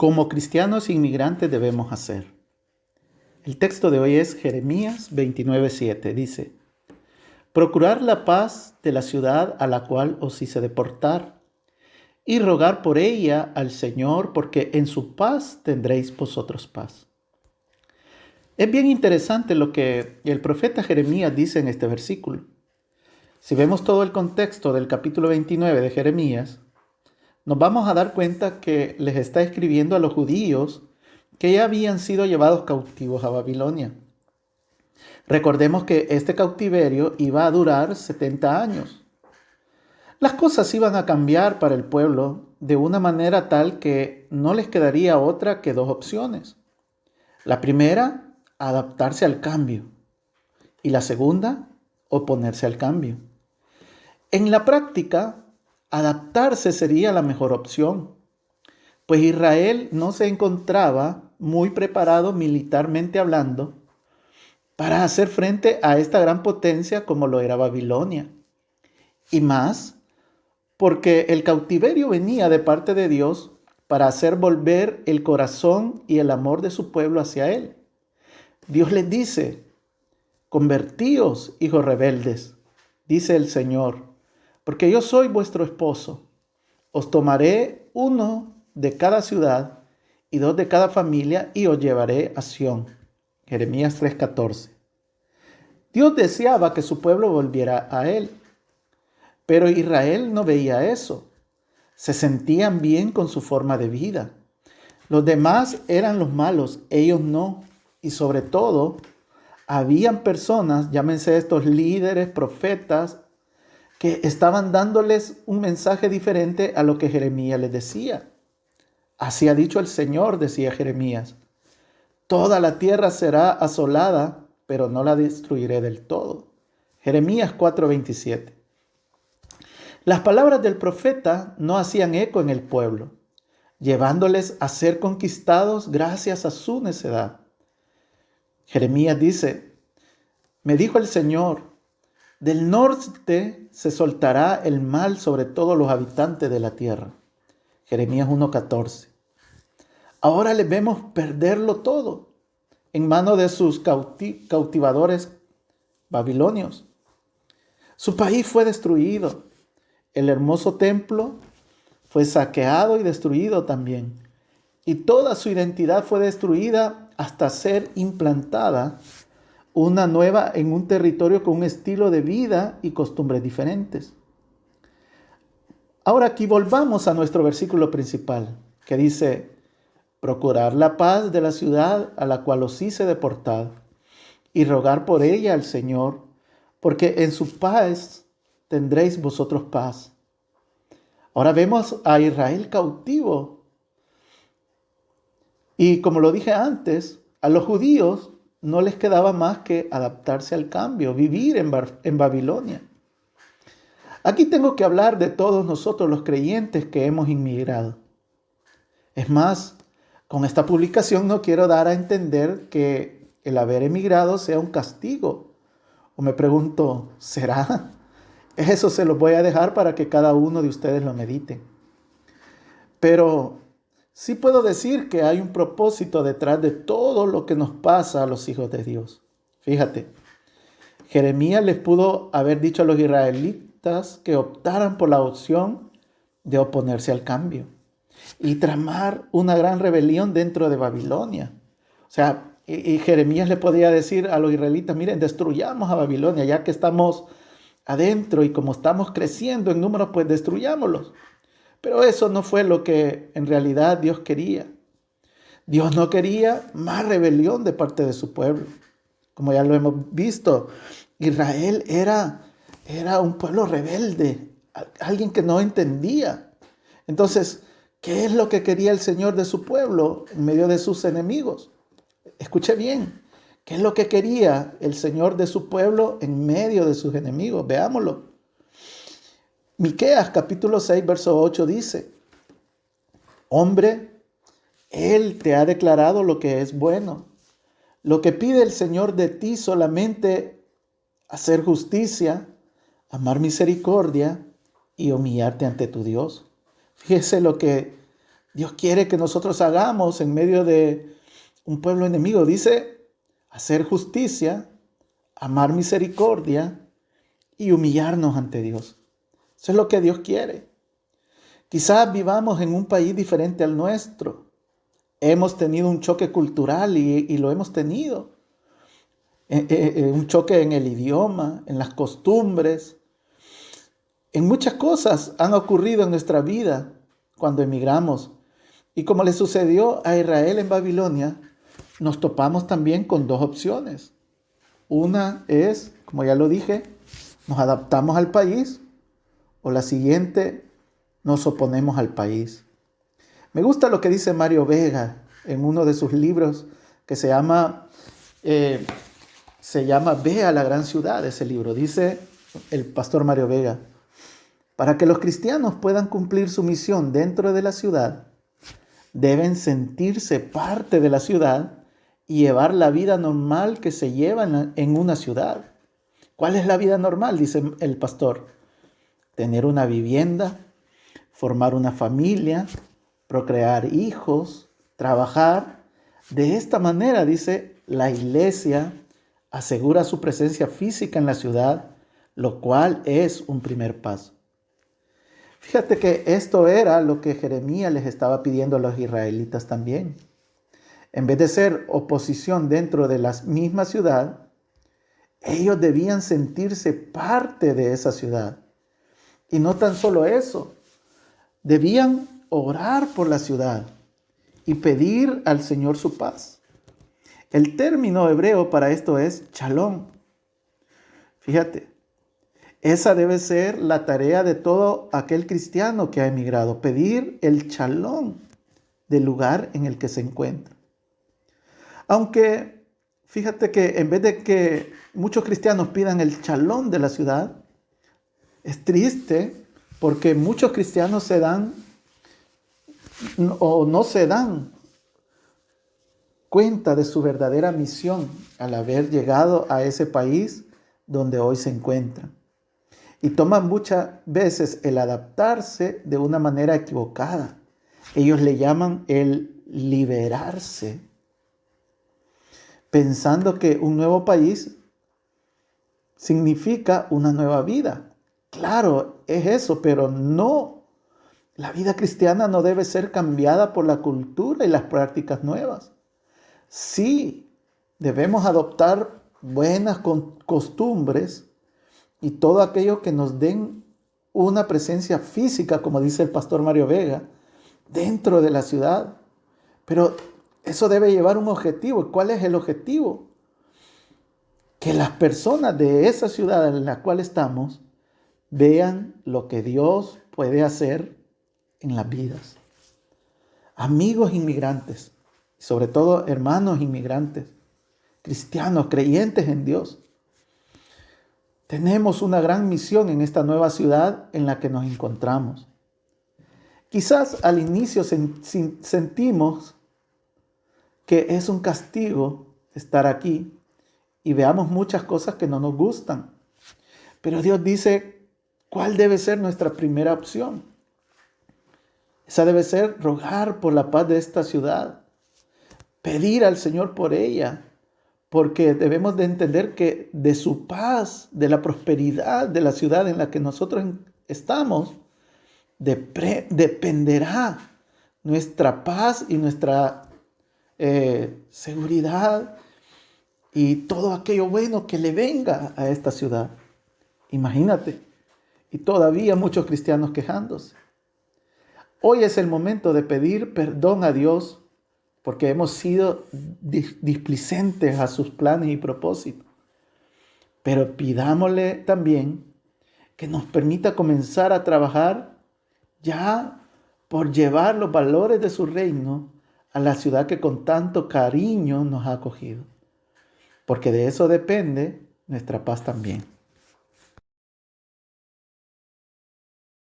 Como cristianos inmigrantes debemos hacer. El texto de hoy es Jeremías 29:7. Dice: Procurar la paz de la ciudad a la cual os hice deportar, y rogar por ella al Señor, porque en su paz tendréis vosotros paz. Es bien interesante lo que el profeta Jeremías dice en este versículo. Si vemos todo el contexto del capítulo 29 de Jeremías, nos vamos a dar cuenta que les está escribiendo a los judíos que ya habían sido llevados cautivos a Babilonia. Recordemos que este cautiverio iba a durar 70 años. Las cosas iban a cambiar para el pueblo de una manera tal que no les quedaría otra que dos opciones. La primera, adaptarse al cambio. Y la segunda, oponerse al cambio. En la práctica, adaptarse sería la mejor opción, pues Israel no se encontraba muy preparado militarmente hablando para hacer frente a esta gran potencia como lo era Babilonia. Y más, porque el cautiverio venía de parte de Dios para hacer volver el corazón y el amor de su pueblo hacia Él. Dios les dice: convertíos, hijos rebeldes, dice el Señor, porque yo soy vuestro esposo. Os tomaré uno de cada ciudad y dos de cada familia y os llevaré a Sión. Jeremías 3:14. Dios deseaba que su pueblo volviera a Él, pero Israel no veía eso. Se sentían bien con su forma de vida. Los demás eran los malos, ellos no. Y sobre todo, habían personas, llámense estos líderes, profetas, que estaban dándoles un mensaje diferente a lo que Jeremías les decía. Así ha dicho el Señor, decía Jeremías: toda la tierra será asolada, pero no la destruiré del todo. Jeremías 4:27. Las palabras del profeta no hacían eco en el pueblo, llevándoles a ser conquistados gracias a su necedad. Jeremías dice: me dijo el Señor, del norte se soltará el mal sobre todos los habitantes de la tierra. Jeremías 1:14. Ahora les vemos perderlo todo en manos de sus cautivadores babilonios. Su país fue destruido. El hermoso templo fue saqueado y destruido también. Y toda su identidad fue destruida hasta ser implantada una nueva en un territorio con un estilo de vida y costumbres diferentes. Ahora aquí volvamos a nuestro versículo principal, que dice: procurar la paz de la ciudad a la cual os hice deportar, y rogar por ella al Señor, porque en su paz tendréis vosotros paz. Ahora vemos a Israel cautivo. Y como lo dije antes, a los judíos no les quedaba más que adaptarse al cambio, vivir en Babilonia. Aquí tengo que hablar de todos nosotros los creyentes que hemos inmigrado. Es más, con esta publicación no quiero dar a entender que el haber emigrado sea un castigo. O me pregunto, ¿será? Eso se lo voy a dejar para que cada uno de ustedes lo medite. Pero sí puedo decir que hay un propósito detrás de todo lo que nos pasa a los hijos de Dios. Fíjate, Jeremías les pudo haber dicho a los israelitas que optaran por la opción de oponerse al cambio y tramar una gran rebelión dentro de Babilonia. O sea, y Jeremías le podía decir a los israelitas: miren, destruyamos a Babilonia, ya que estamos adentro y como estamos creciendo en números, pues destruyámoslos. Pero eso no fue lo que en realidad Dios quería. Dios no quería más rebelión de parte de su pueblo. Como ya lo hemos visto, Israel era un pueblo rebelde, alguien que no entendía. Entonces, ¿qué es lo que quería el Señor de su pueblo en medio de sus enemigos? Escuche bien, ¿qué es lo que quería el Señor de su pueblo en medio de sus enemigos? Veámoslo. Miqueas capítulo 6, verso 8 dice: hombre, Él te ha declarado lo que es bueno. Lo que pide el Señor de ti solamente hacer justicia, amar misericordia y humillarte ante tu Dios. Fíjese lo que Dios quiere que nosotros hagamos en medio de un pueblo enemigo. Dice, hacer justicia, amar misericordia y humillarnos ante Dios. Eso es lo que Dios quiere. Quizás vivamos en un país diferente al nuestro. Hemos tenido un choque cultural y lo hemos tenido. Un choque en el idioma, en las costumbres. En muchas cosas han ocurrido en nuestra vida cuando emigramos. Y como le sucedió a Israel en Babilonia, nos topamos también con dos opciones. Una es, como ya lo dije, nos adaptamos al país, o la siguiente, nos oponemos al país. Me gusta lo que dice Mario Vega en uno de sus libros que se llama Ve a la gran ciudad, ese libro. Dice el pastor Mario Vega, para que los cristianos puedan cumplir su misión dentro de la ciudad, deben sentirse parte de la ciudad y llevar la vida normal que se lleva en una ciudad. ¿Cuál es la vida normal? Dice el pastor. Tener una vivienda, formar una familia, procrear hijos, trabajar. De esta manera, dice, la iglesia asegura su presencia física en la ciudad, lo cual es un primer paso. Fíjate que esto era lo que Jeremías les estaba pidiendo a los israelitas también. En vez de ser oposición dentro de la misma ciudad, ellos debían sentirse parte de esa ciudad. Y no tan solo eso, debían orar por la ciudad y pedir al Señor su paz. El término hebreo para esto es shalom. Fíjate, esa debe ser la tarea de todo aquel cristiano que ha emigrado, pedir el shalom del lugar en el que se encuentra. Aunque, fíjate que en vez de que muchos cristianos pidan el shalom de la ciudad, es triste porque muchos cristianos se dan o no se dan cuenta de su verdadera misión al haber llegado a ese país donde hoy se encuentran. Y toman muchas veces el adaptarse de una manera equivocada. Ellos le llaman el liberarse, pensando que un nuevo país significa una nueva vida. Claro, es eso, pero no. La vida cristiana no debe ser cambiada por la cultura y las prácticas nuevas. Sí, debemos adoptar buenas costumbres y todo aquello que nos den una presencia física, como dice el pastor Mario Vega, dentro de la ciudad. Pero eso debe llevar un objetivo. ¿Cuál es el objetivo? Que las personas de esa ciudad en la cual estamos vean lo que Dios puede hacer en las vidas. Amigos inmigrantes, sobre todo hermanos inmigrantes, cristianos, creyentes en Dios. Tenemos una gran misión en esta nueva ciudad en la que nos encontramos. Quizás al inicio sentimos que es un castigo estar aquí y veamos muchas cosas que no nos gustan. Pero Dios dice, ¿cuál debe ser nuestra primera opción? Esa debe ser rogar por la paz de esta ciudad, pedir al Señor por ella, porque debemos de entender que de su paz, de la prosperidad de la ciudad en la que nosotros estamos, dependerá nuestra paz y nuestra seguridad y todo aquello bueno que le venga a esta ciudad. Imagínate, y todavía muchos cristianos quejándose. Hoy es el momento de pedir perdón a Dios porque hemos sido displicentes a sus planes y propósitos. Pero pidámosle también que nos permita comenzar a trabajar ya por llevar los valores de su reino a la ciudad que con tanto cariño nos ha acogido. Porque de eso depende nuestra paz también.